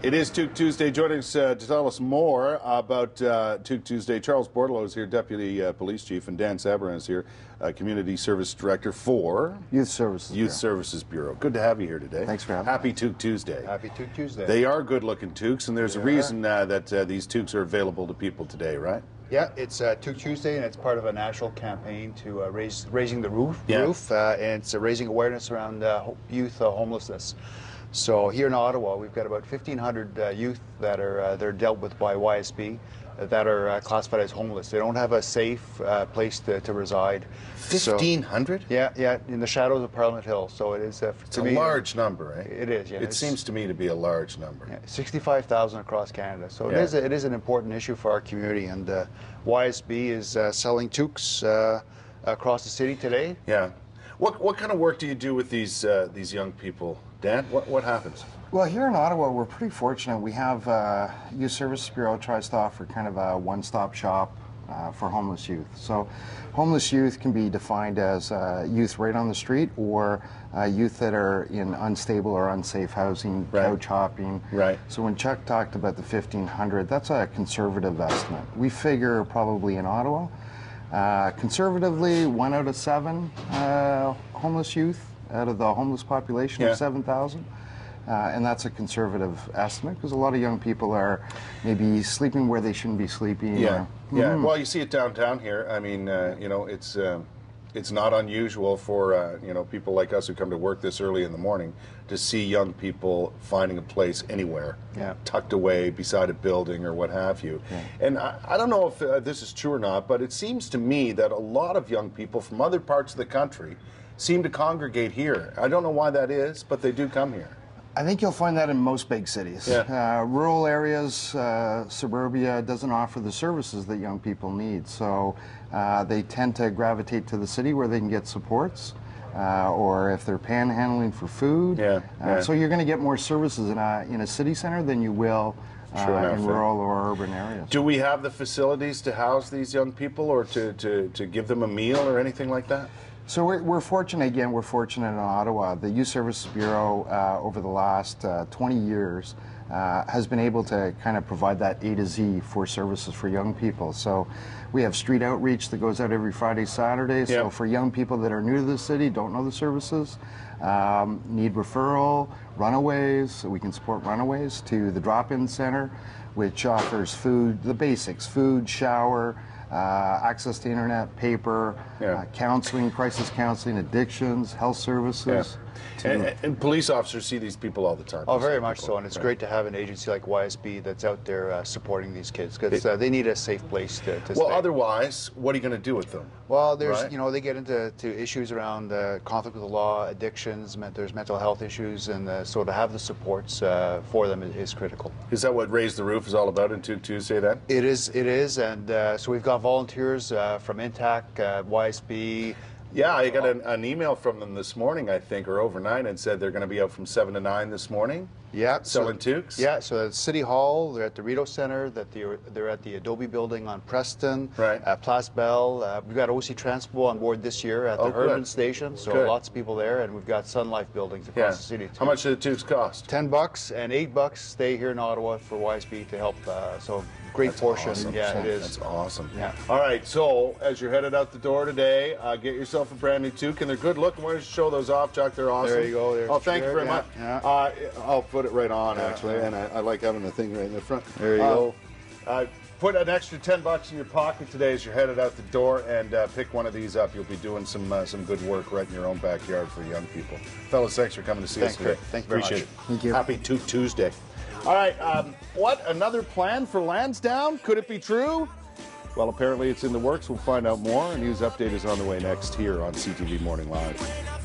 It is Toque Tuesday. Joining us to tell us more about Toque Tuesday, Charles Bordelot is here, Deputy Police Chief, and Dan Sabourin is here, Community Service Director for Youth Services Bureau. Good to have you here today. Thanks for having me. Happy Toque Tuesday. Happy Toque Tuesday. They are good-looking toques, and there's a reason that these toques are available to people today, right? Yeah, it's Toque Tuesday, and it's part of a national campaign to raising the roof, and it's raising awareness around youth homelessness. So here in Ottawa, we've got about 1,500 youth that are dealt with by YSB that are classified as homeless. They don't have a safe place to reside. 1,500? So, yeah, in the shadows of Parliament Hill. So it is. It's a large number, eh? It is. Yeah. It seems to me to be a large number. Yeah, 65,000 across Canada. So it is an important issue for our community, and YSB is selling toques across the city today. Yeah. What kind of work do you do with these young people, Dan? What happens? Well, here in Ottawa, we're pretty fortunate. We have Youth Services Bureau tries to offer kind of a one-stop shop for homeless youth. So homeless youth can be defined as youth right on the street, or youth that are in unstable or unsafe housing, couch hopping. Right. So when Chuck talked about the 1,500, that's a conservative estimate. We figure probably in Ottawa, conservatively, 1 out of 7 homeless youth out of the homeless population of 7,000. And that's a conservative estimate, because a lot of young people are maybe sleeping where they shouldn't be sleeping. Yeah, Well, you see it downtown here. I mean, you know, it's not unusual for people like us who come to work this early in the morning to see young people finding a place anywhere, tucked away beside a building or what have you. And I don't know if this is true or not, but it seems to me that a lot of young people from other parts of the country seem to congregate here. I don't know why that is, but they do come here. I think you'll find that in most big cities. Rural areas, suburbia doesn't offer the services that young people need, so they tend to gravitate to the city where they can get supports, or if they're panhandling for food. So you're going to get more services in a city center than you will in rural or urban areas. Do we have the facilities to house these young people, or to give them a meal or anything like that? So we're fortunate, again, we're fortunate in Ottawa. The Youth Services Bureau over the last 20 years has been able to kind of provide that A to Z for services for young people. So we have street outreach that goes out every Friday, Saturday. So for young people that are new to the city, don't know the services, need referral, runaways, so we can support runaways, to the drop-in center, which offers food, the basics, food, shower, access to internet, paper, counseling, crisis counseling, addictions, health services. And police officers see these people all the time. Oh, very much so, and it's great to have an agency like YSB that's out there supporting these kids, because they need a safe place to stay. Well, otherwise, what are you going to do with them? Well, there's they get into issues around conflict with the law, addictions, there's mental health issues, and so to have the supports for them is critical. Is that what Raise the Roof is all about in Toque Tuesday then? It is, and so we've got volunteers from Intact, YSB. Yeah, I got an email from them this morning, I think, or overnight, and said they're going to be out from 7 to 9 this morning. Selling toques. Yeah, so at City Hall, they're at the Rideau Center, they're at the Adobe Building on Preston, Place Belle. We've got OC Transpo on board this year at the Urban Station, so lots of people there, and we've got Sun Life buildings across the city too. How much do the toques cost? $10 and $8 stay here in Ottawa for YSB to help. So great portion. Awesome. Yeah, it is. That's awesome. Yeah. All right, so as you're headed out the door today, get yourself a brand new toque, and they're good looking. Why don't you show those off, Chuck? They're awesome. There you go. Oh, thank you very much. I'll put it right on, actually, and I like having the thing right in the front. There you go. Put an extra $10 in your pocket today as you're headed out the door, and pick one of these up. You'll be doing some good work right in your own backyard for young people. Fellas, thanks for coming to see us today. Thank you very Appreciate much. it. Thank you. Happy Toque Tuesday. All right, what? Another plan for Lansdowne? Could it be true? Well, apparently it's in the works. We'll find out more. A news update is on the way next here on CTV Morning Live.